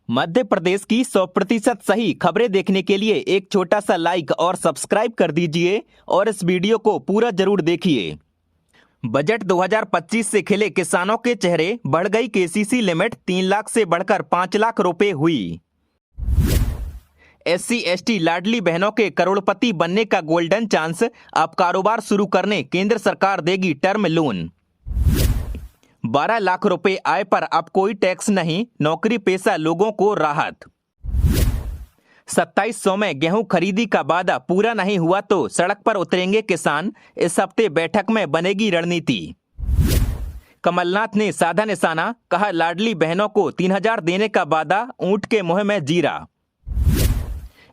मध्य प्रदेश की 100% सही खबरें देखने के लिए एक छोटा सा लाइक और सब्सक्राइब कर दीजिए और इस वीडियो को पूरा जरूर देखिए। बजट 2025 से खिले किसानों के चेहरे, बढ़ गई केसीसी लिमिट 3 लाख से बढ़कर 5 लाख रुपए हुई। SC/ST लाडली बहनों के करोड़पति बनने का गोल्डन चांस, अब कारोबार शुरू करने केंद्र सरकार देगी टर्म लोन। 12 लाख रुपए आय पर अब कोई टैक्स नहीं, नौकरी पेशा लोगों को राहत। 2700 में गेहूं खरीदी का वादा पूरा नहीं हुआ तो सड़क पर उतरेंगे किसान, इस हफ्ते बैठक में बनेगी रणनीति। कमलनाथ ने साधा निशाना, कहा लाडली बहनों को 3000 देने का वादा ऊंट के मुंह में जीरा।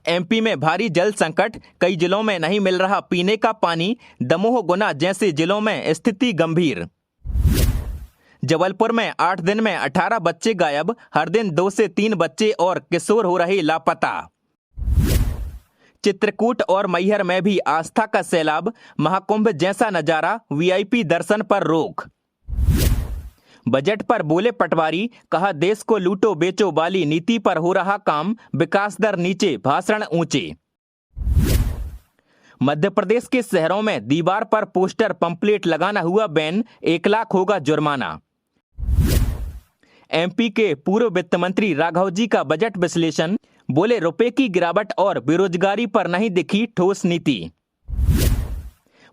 MP में भारी जल संकट, कई जिलों में नहीं मिल रहा पीने का पानी, दमोह गुना जैसे जिलों में स्थिति गंभीर। जबलपुर में 8 दिन में 18 बच्चे गायब, हर दिन 2 से 3 बच्चे और किशोर हो रहे लापता। चित्रकूट और मैहर में भी आस्था का सैलाब, महाकुंभ जैसा नजारा, VIP दर्शन पर रोक। बजट पर बोले पटवारी, कहा देश को लूटो बेचो वाली नीति पर हो रहा काम, विकास दर नीचे भाषण ऊंचे। मध्य प्रदेश के शहरों में दीवार पर पोस्टर पंपलेट लगाना हुआ बैन, 1 लाख होगा जुर्माना। MP के पूर्व वित्त मंत्री राघव जी का बजट विश्लेषण, बोले रुपए की गिरावट और बेरोजगारी पर नहीं दिखी ठोस नीति।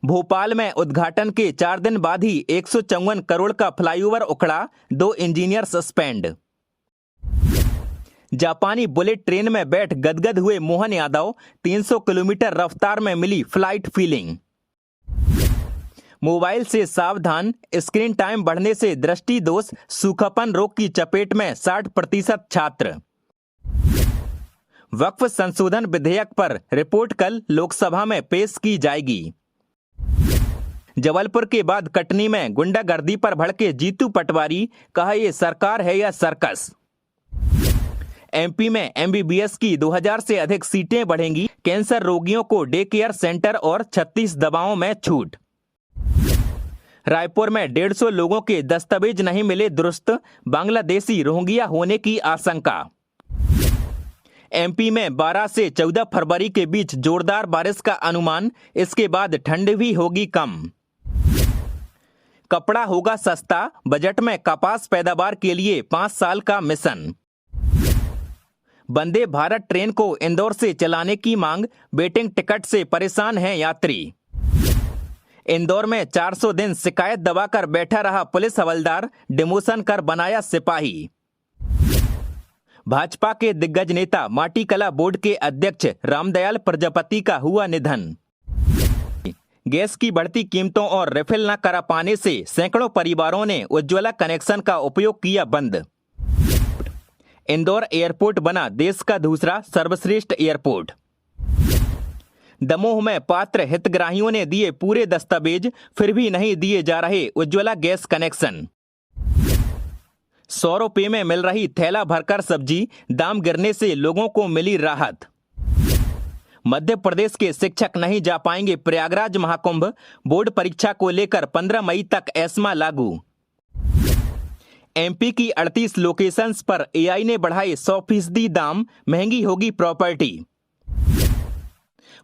भोपाल में उद्घाटन के 4 दिन बाद ही 154 करोड़ का फ्लाईओवर उखड़ा, 2 इंजीनियर सस्पेंड। जापानी बुलेट ट्रेन में बैठ गदगद हुए मोहन यादव, 300 किलोमीटर रफ्तार में मिली फ्लाइट फीलिंग। मोबाइल से सावधान, स्क्रीन टाइम बढ़ने से दृष्टि दोष, सूखापन रोग की चपेट में 60% छात्र। वक्फ संशोधन विधेयक पर रिपोर्ट कल लोकसभा में पेश की जाएगी। जबलपुर के बाद कटनी में गुंडागर्दी पर भड़के जीतू पटवारी, कहा ये सरकार है या सर्कस। MP में MBBS की 2000 से अधिक सीटें बढ़ेंगी, कैंसर रोगियों को डे केयर सेंटर और 36 दवाओं में छूट। रायपुर में 150 लोगों के दस्तावेज नहीं मिले दुरुस्त, बांग्लादेशी रोहिंग्या होने की आशंका। MP में 12 से 14 फरवरी के बीच जोरदार बारिश का अनुमान, इसके बाद ठंड भी होगी कम। कपड़ा होगा सस्ता, बजट में कपास पैदावार के लिए 5 साल का मिशन। वंदे भारत ट्रेन को इंदौर से चलाने की मांग, वेटिंग टिकट से परेशान हैं यात्री। इंदौर में 400 दिन शिकायत दबाकर बैठा रहा पुलिस हवलदार, डिमोशन कर बनाया सिपाही। भाजपा के दिग्गज नेता माटी कला बोर्ड के अध्यक्ष रामदयाल प्रजापति का हुआ निधन। गैस की बढ़ती कीमतों और रिफिल न करा पाने से सैकड़ों परिवारों ने उज्ज्वला कनेक्शन का उपयोग किया बंद। इंदौर एयरपोर्ट बना देश का दूसरा सर्वश्रेष्ठ एयरपोर्ट। दमोह में पात्र हितग्राहियों ने दिए पूरे दस्तावेज, फिर भी नहीं दिए जा रहे उज्ज्वला गैस कनेक्शन। 100 रुपये में मिल रही थैला भरकर सब्जी, दाम गिरने से लोगों को मिली राहत। मध्य प्रदेश के शिक्षक नहीं जा पाएंगे प्रयागराज महाकुंभ, बोर्ड परीक्षा को लेकर 15 मई तक एस्मा लागू। MP की 38 लोकेशंस पर AI ने बढ़ाए 100% दाम, महंगी होगी प्रॉपर्टी।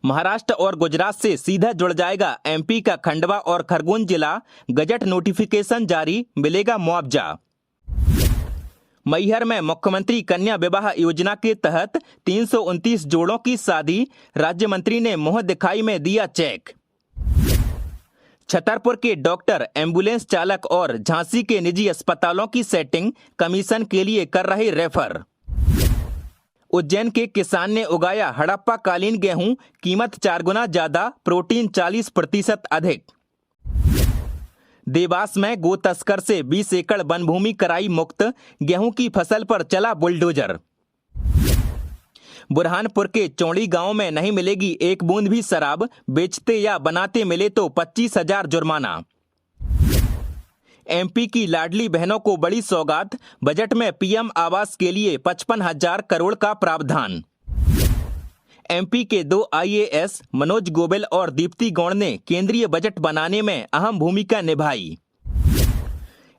महाराष्ट्र और गुजरात से सीधा जुड़ जाएगा MP का खंडवा और खरगोन जिला, गजट नोटिफिकेशन जारी, मिलेगा मुआवजा। मैहर में मुख्यमंत्री कन्या विवाह योजना के तहत 329 जोड़ों की शादी, राज्य मंत्री ने मुंह दिखाई में दिया चेक। छतरपुर के डॉक्टर एम्बुलेंस चालक और झांसी के निजी अस्पतालों की सेटिंग, कमीशन के लिए कर रहे रेफर। उज्जैन के किसान ने उगाया हड़प्पा कालीन गेहूं, कीमत 4 गुना ज्यादा, प्रोटीन 40% अधिक। देवास में गो तस्कर से 20 एकड़ वन भूमि कराई मुक्त, गेहूं की फसल पर चला बुलडोजर। बुरहानपुर के चौड़ी गांव में नहीं मिलेगी एक बूंद भी शराब, बेचते या बनाते मिले तो 25,000 जुर्माना। MP की लाडली बहनों को बड़ी सौगात, बजट में PM आवास के लिए 55,000 करोड़ का प्रावधान। MP के 2 IAS मनोज गोबिल और दीप्ति गौड़ ने केंद्रीय बजट बनाने में अहम भूमिका निभाई।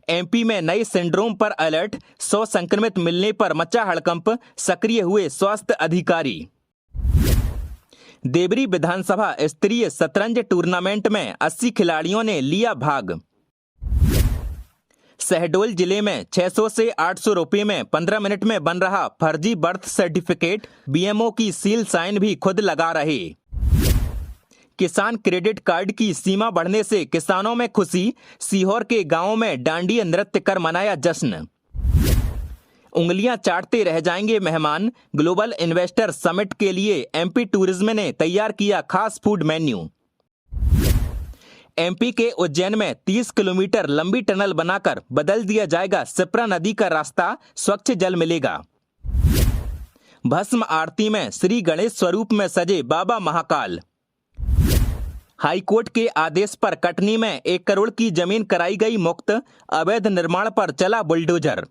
एमपी में नए सिंड्रोम पर अलर्ट, 100 संक्रमित मिलने पर मचा हड़कंप, सक्रिय हुए स्वास्थ्य अधिकारी। देवरी विधानसभा स्तरीय शतरंज टूर्नामेंट में 80 खिलाड़ियों ने लिया भाग। शहडोल जिले में 600 से 800 रुपये में 15 मिनट में बन रहा फर्जी बर्थ सर्टिफिकेट, बीएमओ की सील साइन भी खुद लगा रहे। किसान क्रेडिट कार्ड की सीमा बढ़ने से किसानों में खुशी, सीहोर के गांवों में डांडिया नृत्य कर मनाया जश्न। उंगलियां चाटते रह जाएंगे मेहमान, ग्लोबल इन्वेस्टर समिट के लिए एमपी टूरिज्म ने तैयार किया खास फूड मेन्यू। एमपी के उज्जैन में 30 किलोमीटर लंबी टनल बनाकर बदल दिया जाएगा शिप्रा नदी का रास्ता, स्वच्छ जल मिलेगा। भस्म आरती में श्री गणेश स्वरूप में सजे बाबा महाकाल। हाईकोर्ट के आदेश पर कटनी में 1 करोड़ की जमीन कराई गई मुक्त, अवैध निर्माण पर चला बुलडोजर।